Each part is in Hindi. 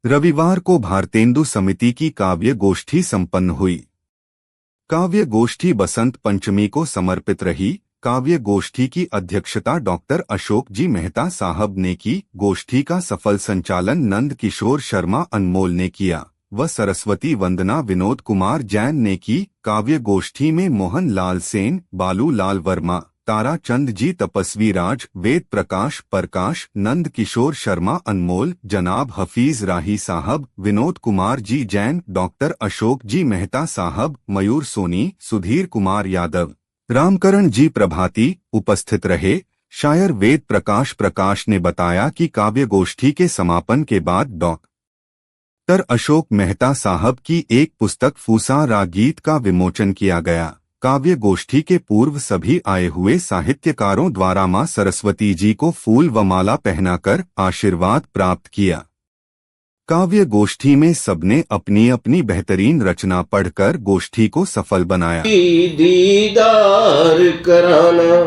रविवार को भारतेंदु समिति की काव्य गोष्ठी संपन्न हुई। काव्य गोष्ठी बसंत पंचमी को समर्पित रही। काव्य गोष्ठी की अध्यक्षता डॉक्टर अशोक जी मेहता साहब ने की। गोष्ठी का सफल संचालन नंद किशोर शर्मा अनमोल ने किया व सरस्वती वंदना विनोद कुमार जैन ने की। काव्य गोष्ठी में मोहन लाल सेन, बालू लाल वर्मा, तारा चंद जी तपस्वी राज, वेद प्रकाश, नंद किशोर शर्मा अनमोल, जनाब हफीज राही साहब, विनोद कुमार जी जैन, डॉक्टर अशोक जी मेहता साहब, मयूर सोनी, सुधीर कुमार यादव, रामकरण जी प्रभाती उपस्थित रहे। शायर वेद प्रकाश ने बताया कि काव्य गोष्ठी के समापन के बाद डॉक्टर अशोक मेहता साहब की एक पुस्तक फूसा रा गीत का विमोचन किया गया। काव्य गोष्ठी के पूर्व सभी आए हुए साहित्यकारों द्वारा मां सरस्वती जी को फूल व माला पहनाकर आशीर्वाद प्राप्त किया। काव्य गोष्ठी में सबने अपनी अपनी बेहतरीन रचना पढ़कर गोष्ठी को सफल बनाया। दीदार कराना,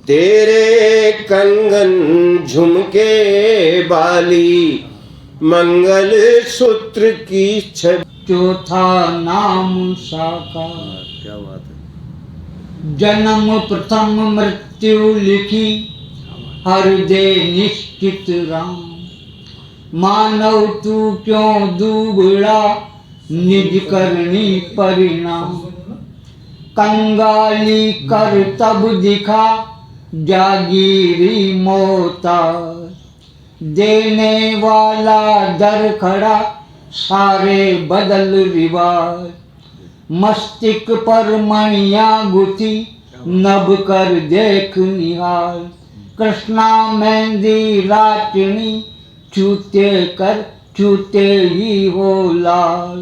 तेरे कंगन झुमके बाली, मंगल सूत्र की छवि, चौथा नाम साकार। क्या बात है। जन्म प्रथम मृत्यु लिखी, हर दे निश्चित राम। मानव तू क्यों दुबड़ा, निज करनी परिणाम। कंगाली कर तब दिखा, जागीरी मोहताज। देने वाला दर खड़ा, सारे बदल रिवाज। मस्तिष्क पर मणियां गुथी, नभ कर देख निहाल। कृष्णा मेहंदी राचनी, छूते ही हो लाल।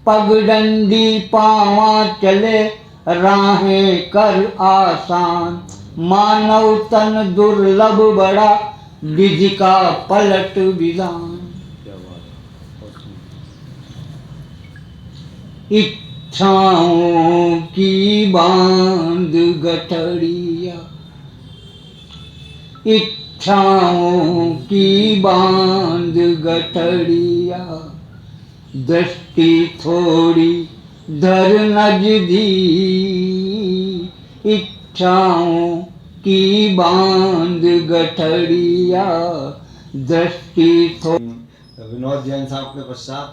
पगडंडी पावा चले, राहें कर आसान। मानव तन दुर्लभ बड़ा, विधि का पलट विधान। इच्छाओं की बांध गठड़िया, इच्छाओं की बांध गठड़िया। दृष्टि थोड़ी धर नजदीक, इच्छाओं की बांध गठड़िया। दृष्टि विनोद जैन साहब के पश्चात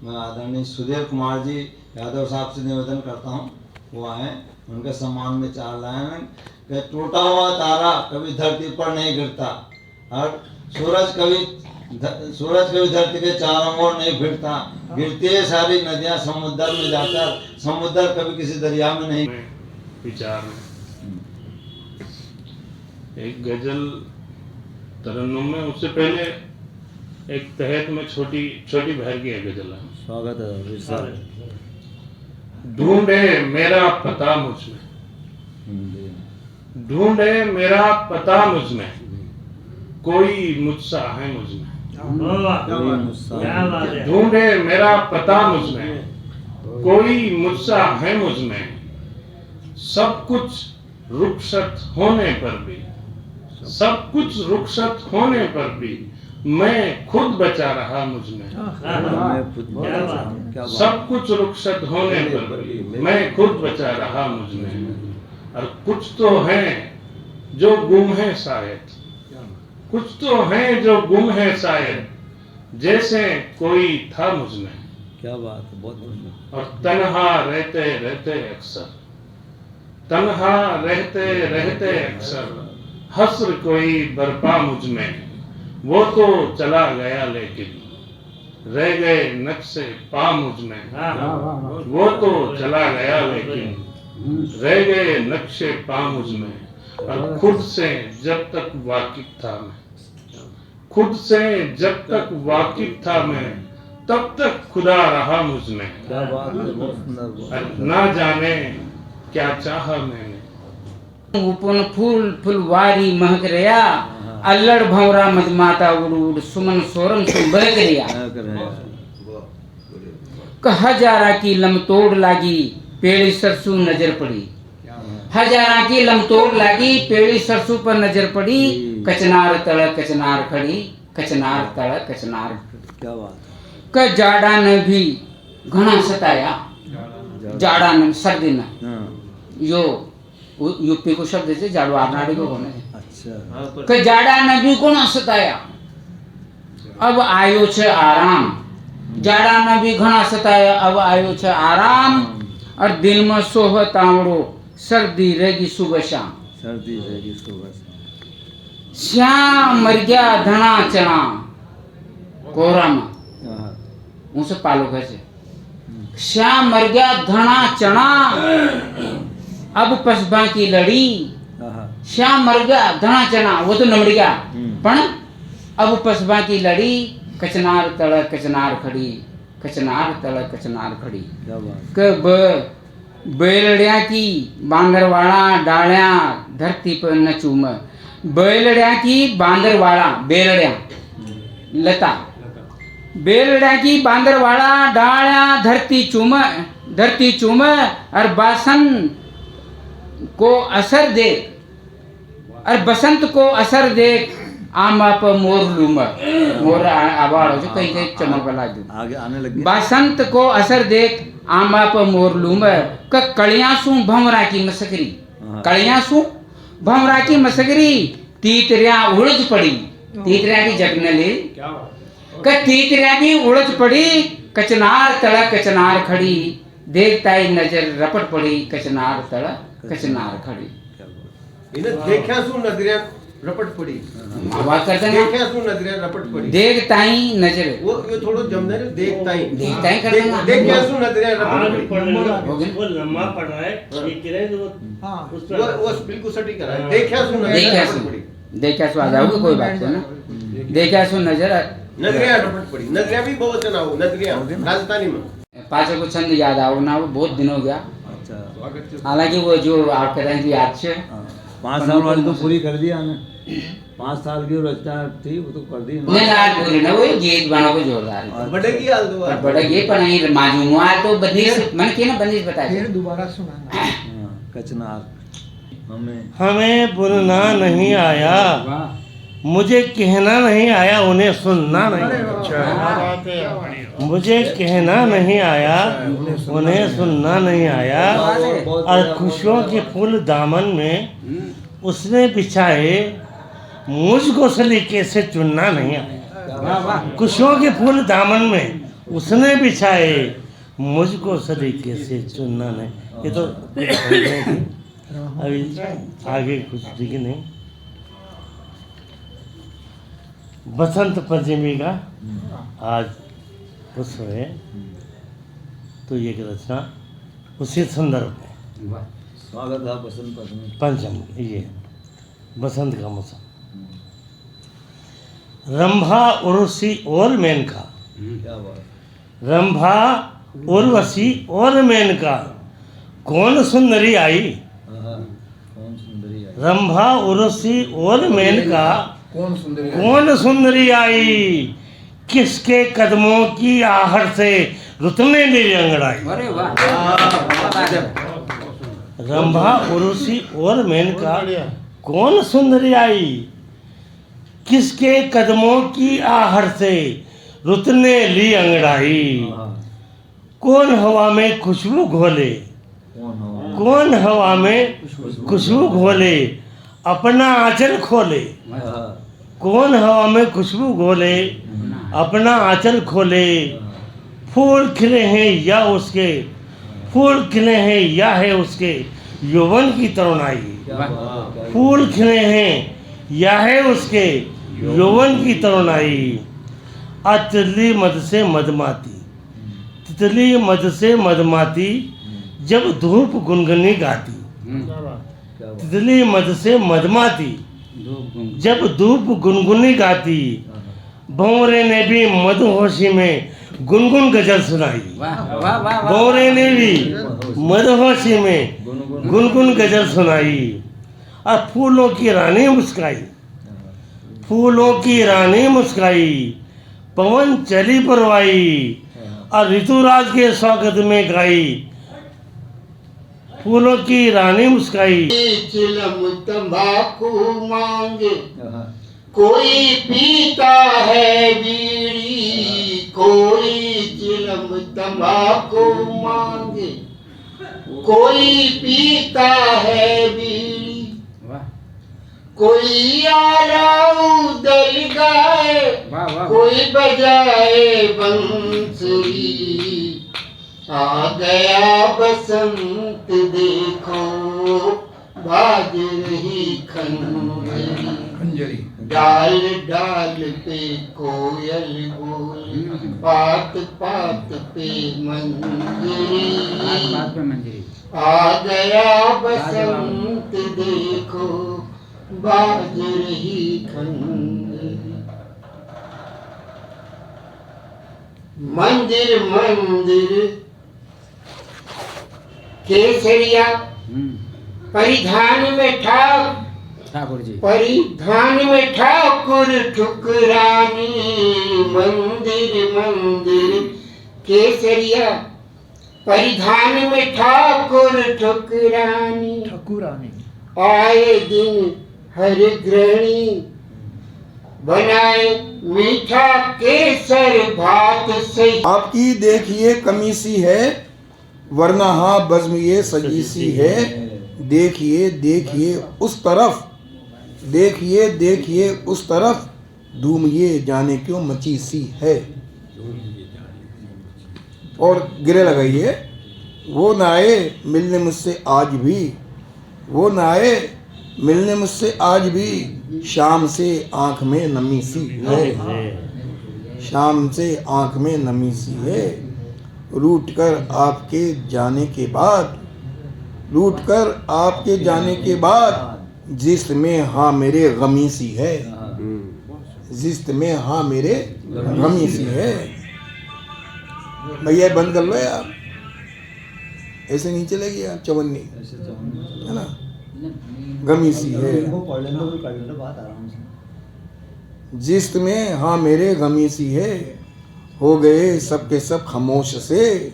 मैं आदरणीय सुधीर कुमार जी यादव साहब से निवेदन करता हूँ वो आए, उनके सम्मान में 4 लाइन कि टूटा हुआ तारा कभी धरती पर नहीं गिरता, और सूरज कभी धरती के चारों ओर नहीं फिरता। गिरती है सारी नदियाँ समुद्र में जाकर, समुद्र कभी किसी दरिया में नहीं। विचार में एक गजल तरन्नुम में, उससे पहले एक तहत में छोटी बहर की एक गजल है। स्वागत है। ढूंढे मेरा पता मुझ में, ढूंढे मेरा पता मुझ में, कोई मुझसा है मुझ में। ढूंढे मेरा पता मुझ में, कोई मुझसा है मुझ में। सब कुछ रुखसत होने पर भी, सब कुछ रुखसत होने पर भी, मैं खुद बचा रहा मुझ में। सब कुछ रुखसत होने पर भी, मैं खुद बचा रहा मुझ में। और कुछ तो है जो गुम है शायद, कुछ तो है जो गुम है शायद, जैसे कोई था मुझ में। क्या बात है, बहुत। और तन्हा रहते रहते अक्सर, तन्हा रहते रहते अक्सर, हस्र कोई बरपा मुझ में। वो तो चला गया लेकिन रह गए नक्शे पा मुझ में। वो तो चला गया लेकिन रह गए नक्शे पा मुझ में। और खुद से जब तक वाकिफ था मैं, खुद से जब तक वाकिफ था मैं, तब तक खुदा रहा मुझ में। क्या बात है, बहुत सुंदर। ना जाने क्या चाहा मैंने। उपन फूल फुलवारी महक रहा, अल्लड़ भंवरा मधमाता उड़ उड़, सुमन सोरम से बहक रहा। हजारा की लमतोड़ लागी, पेड़ी सरसू नजर पड़ी। हजारा की लमतोड़ लागी, पेड़ी सरसू पर नजर पड़ी। कचनार तड़ कचनार खड़ी, कचनार तड़ कचनार क्या बात है। કે જાડાને भी ઘણા સતાયા જાડાને सर्दीને हाँ यो यूपी को शब्द છે જાડો આપનાડી को કોને अच्छा કે જાડાને भी ઘણા સતાયા अब आयो છે आराम જાડાને भी ઘણા સતાયા अब आयो છે आराम और दिन में सोह तावड़ो सर्दी रहेगी सुबह शाम सर्दी रहेगी सुबह से। श्याम मर गया धना चना कोहरा में हाँ उनसे पालो कैसे श्याम मर गया धना चना अब पसबा की लड़ी हाँ श्याम मर गया धना चना वो तो नमड़ गया पण अब पसबा की लड़ी कचनार तड़ कचनार खड़ी कचनार तड़ कचनार खड़ी क्या बात। कब बैलड़िया की बांदरवाड़ा डालिया धरती पर न चूम बैलड़िया की बांदरवाड़ा बेलड़िया लता बेलड़िया की बांदरवाड़ा डालिया धरती चूम और बासन को असर देख और बसंत को असर देख आम आप मोर लूम मोर आवाज हो जो कहीं कहीं चमक वाला जो आगे आने लगे। बसंत को असर देख आमा पर मोर लूम क कलियां सू भंवरा की मसकरी कलियां सू भंवरा की मसकरी तीतरिया उड़ज पड़ी तीतरिया की जगने ले क तीतरिया की उड़ज पड़ी कचनार तड़ा कचनार खड़ी देखता ही नजर रपट पड़ी कचनार तड़ा कचनार खड़ी इन्हें देखा सु नजरिया रपट पड़ी आवाज करते ना देखा सु नजरिया रपट पड़ी देखता ही नजर वो ये थोड़ा जमने रे देखता ही करते ना देखा सु नजरिया रपट पड़ी वो लम्बा पड़ रहा है ये किराए तो उस पर वो बिल्कुल सटीक है देखा सु देखा नजरिया सु रपट पड़ी देखा सु आ जाओगे कोई बात नहीं ना देखा सु नजर नजरिया रपट पड़ी नजरिया भी बहुत जना हो नजरिया राजस्थानी में पाँचों को छंद याद आओ ना वो बहुत दिन हो गया अच्छा हालांकि वो जो आप कह रहे हैं कि याद से हाँ। 5 साल वाली तो पूरी कर दिया ने 5 साल की रचना थी वो तो कर दी नहीं ना पूरी ना वो गीत बना को जोरदार है। बड़े की हाल दो पर बड़ा गीत पर नहीं माजूम हुआ तो बंदिश मन की ना बंदिश बताया हाँ, कचनार हमें बोलना नहीं आया मुझे कहना नहीं आया उन्हें सुनना नहीं मुझे कहना नहीं आया उन्हें सुनना नहीं आया और खुशियों के फूल दामन में उसने बिछाए मुझको सलीके से चुनना नहीं आया खुशियों के फूल दामन में उसने बिछाए मुझको सलीके से चुनना नहीं। ये तो अभी आगे कुछ ठीक नहीं। बसंत पंचमी का आज उत्सव है तो ये रचना उसी संदर्भ में स्वागत है बसंत पंचम ये बसंत का मौसम रंभा उर्वशी और मेनका क्या बात। रंभा उर्वशी और मेनका कौन सुंदरी आई हाँ, कौन सुंदरी है। रंभा उर्वशी और मेनका कौन सुंदरी आई किसके कदमों की आहट से रुतने मेरी अंगड़ाई। अरे वाह रंभा उर्वशी और मेनका कौन सुंदरी आई किसके कदमों की आहट से रुतने ली अंगड़ाई। हाँ, कौन हवा में खुशबू घोले कौन हवा में खुशबू घोले अपना आंचल खोले। हाँ, कौन हवा में खुशबू घोले अपना आंचल खोले। फूल खिले हैं या उसके फूल खिले हैं या है उसके यौवन की तरुणाई। क्या बात है। फूल खिले हैं या है उसके यौवन की तरुणाई। तितली मध से मधमाती तितली मध से मधमाती जब धूप गुनगुनी गाती। क्या बात। तितली मध से मधमाती जब धूप गुनगुनी गाती। भंवरे ने भी मधुहोशी में गुनगुन गजल सुनाई। वाह वाह वाह भंवरे ने भी मधुहोशी में गुनगुन गजल सुनाई। और फूलों की रानी मुस्काई फूलों की रानी मुस्काई पवन चली परवाई। और ऋतुराज के स्वागत में गाई फूलों की रानी मुस्काई। चिलम तंबाकू मांगे हाँ, कोई पीता है बीड़ी कोई चिलम तंबाकू मांगे, कोई पीता है बीड़ी, वाह कोई आलाऊ दल गाए, वाह वाह कोई बजाए बंसुरी। आ गया बसंत देखो बाज रही खंजरी, डाल डाल पे कोयल बोली, पात पात पे मंजरी। बात पे मंजरी। आ गया बसंत देखो बाज रही खंजरी। मंदिर मंदिर केसरिया परिधान में ठाकुर जी परिधान में ठाकुर ठुकरानी। मंदिर मंदिर केसरिया परिधान में ठाकुर ठुकरानी। आए दिन हर गृहिणी बनाए मीठा केसर भात से। आपकी देखिए कमीसी है, वरना हाँ बज़्म ये सजीसी है। देखिए देखिए उस तरफ, देखिए देखिए उस तरफ, धूम ये जाने क्यों मची सी है। और गिरे लगाइए, वो ना आए मिलने मुझसे आज भी, वो ना आए मिलने मुझसे आज भी, शाम से आंख में नमी सी है, शाम से आंख में नमी सी है। रूठ कर आपके जाने के बाद, रूठ कर आपके जाने के बाद, जिसमें हाँ मेरे गमी सी है, जिसमें हाँ मेरे गमी सी है। भैया बंद कर लो यार, ऐसे नहीं चलेगी यार चवन्नी, है ना, गमी सी है। जिसमें हाँ मेरे गमी सी है, हो गए सबके सब खामोश से,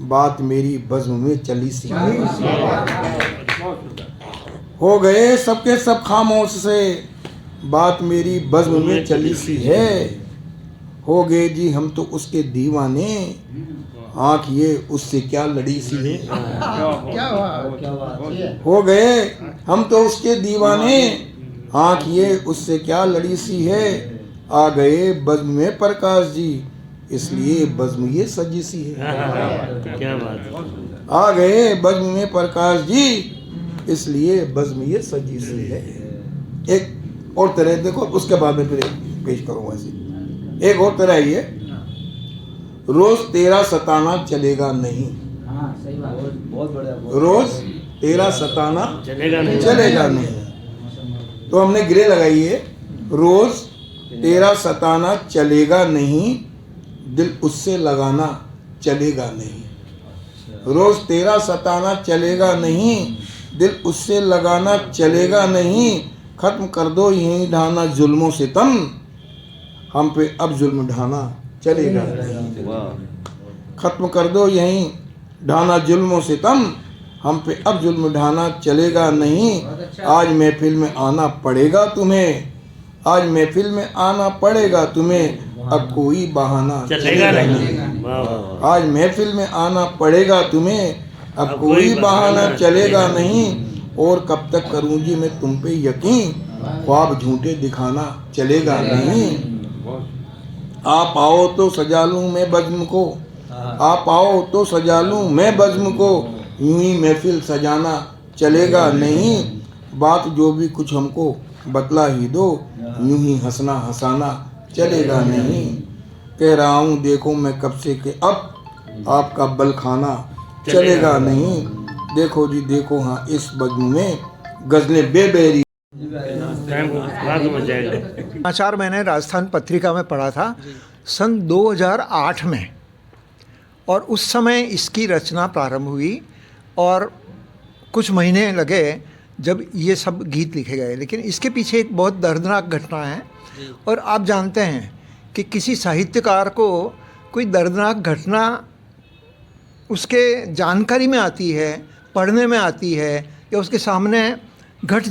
बात मेरी बज़्म में चली सी है। हो गए सबके सब खामोश से, बात मेरी बज़्म में चली सी है। हो गए जी हम तो उसके दीवाने, आँख ये उससे क्या लड़ी सी है। हो गए हम तो उसके दीवाने, आँख ये उससे क्या लड़ी सी है। आ गए बज़्म में प्रकाश जी, इसलिए बज़्म ये सजी सी है। क्या बात। आ गए बज़्म में प्रकाश जी, इसलिए बज़्म ये सजी सी है। एक और तरह देखो, उसके बाद में फिर पेश करूँगा इसे। एक और तरह ये, रोज तेरा सताना चलेगा नहीं। हाँ सही बात, बहुत बढ़िया। रोज तेरा सताना चलेगा नहीं, चलेगा नहीं। तो हमने गिरे लगाई है, रोज तेरा सताना चलेगा नहीं, दिल उससे लगाना चलेगा नहीं। रोज तेरा सताना चलेगा नहीं, दिल उससे लगाना चलेगा नहीं। खत्म कर दो यही ढाना जुल्मों से तम, हम पे अब जुल्म ढाना चलेगा नहीं। खत्म कर दो यही ढाना जुल्मों से तम, हम पे अब जुल्म ढाना चलेगा नहीं। आज महफिल में आना पड़ेगा तुम्हें, आज महफिल में आना पड़ेगा तुम्हें, अब कोई बहाना चलेगा नहीं। आज महफिल में आना पड़ेगा तुम्हें, अब कोई बहाना चलेगा नहीं। और कब तक करूँ जी मैं तुम पे यकीन, ख्वाब झूठे दिखाना चलेगा नहीं। आप आओ तो सजा लूँ मैं बज़्म को, आप आओ तो सजा लूँ मैं बज़्म को, यूं ही महफिल सजाना चलेगा नहीं। बात जो भी कुछ हमको बतला ही दो, यूं ही हंसना हंसाना चलेगा नहीं। कह रहा हूँ देखो मैं कब से कि अब आपका बल खाना चलेगा नहीं। देखो जी देखो हाँ इस बज़्म में गज़लें बेबेरी। समाचार मैंने राजस्थान पत्रिका में पढ़ा था सन 2008 में, और उस समय इसकी रचना प्रारंभ हुई और कुछ महीने लगे जब ये सब गीत लिखे गए। लेकिन इसके पीछे एक बहुत दर्दनाक घटना है, और आप जानते हैं कि किसी साहित्यकार को कोई दर्दनाक घटना उसके जानकारी में आती है, पढ़ने में आती है, या उसके सामने घट